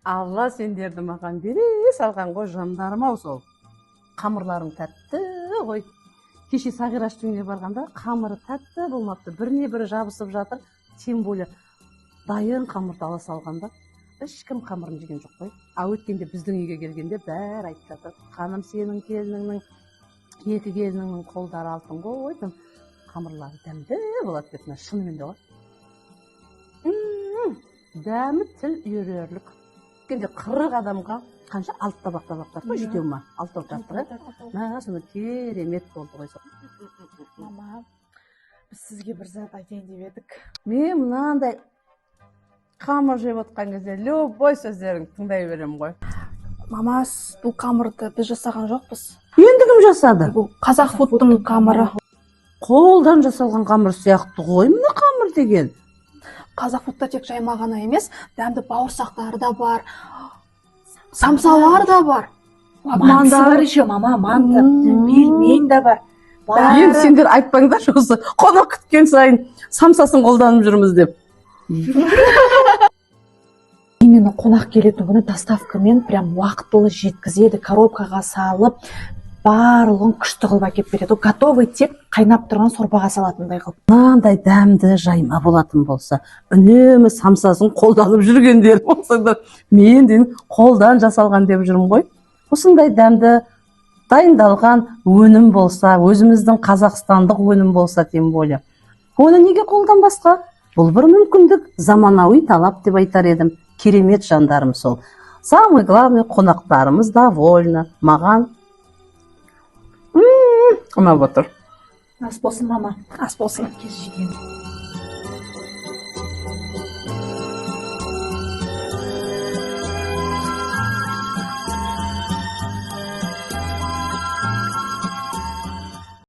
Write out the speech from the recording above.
Алла сендерді маған бере салған ғой жандарым ау, сол қамырларың тәтті ғой. Кеше Сағираштың үйіне барғанда қамыры тәтті болмапты, біріне бірі жабысып жатыр. Тем более дайын қамырды ала салғанда ешкім қамырын жеген жоқ қой. Өткенде біздің үйге келгенде бәрі айтып жатыр, ханым сенің келініңнің, екі келініңнің қолдары алтын ғой, қамырлары дәмді болады деп. Шынымен де ғой. Дәмі тіл үйрерлік. Кенде 40 адамға қанша 6 табақ қой, жетеу ма? 6 табақ жаттық. Соны керемет болды ғой. Мама, біз сізге бір зат айтайын деп едік. Мен мынандай қамыр жеп отқан кезде любой сөздерін тыңдай берем ғой. Мама, бұл қамырды біз жасаған жоқпыз. Енді кім жасады? Бұл қазақ фудтың қамыры. Қолдан жасалған қамыр сияқты ғой мына қамыр деген. Қазақ фудта тек жайма ғана емес, дәмді бауырсақтары да бар, самсалар да бар. Манты бар еще, мама, манты, пельмень да бар. Енді сендер айтпаңдар осы қонақ күткен сайын самсасын қолданып жүрміз деп. Именно қонақ келетін күні доставкамен прям уақытылы жеткізеді, коробкаға салып, барлығын күшті қылып әкеп береді. Готовый тек қайнап тұрған сорпаға салатындай қылып. Мынандай дәмді жайма болатын болса, үнемі самсасын қолданып жүргендер болсаңдар, мен дейін қолдан жасалған деп жүрмін ғой. Осындай дәмді дайындалған өнім болса, өзіміздің қазақстандық өнім болса, тем более. Оны неге қолданбасқа? Бұл бір мүмкіндік, заманауи талап деп айтар едім. Керемет жандарым сол. Самый главный, қонақтарымыз довольны. Маған ұнап отыр. Ас болсын, мама. Ас болсын. Кез жеген.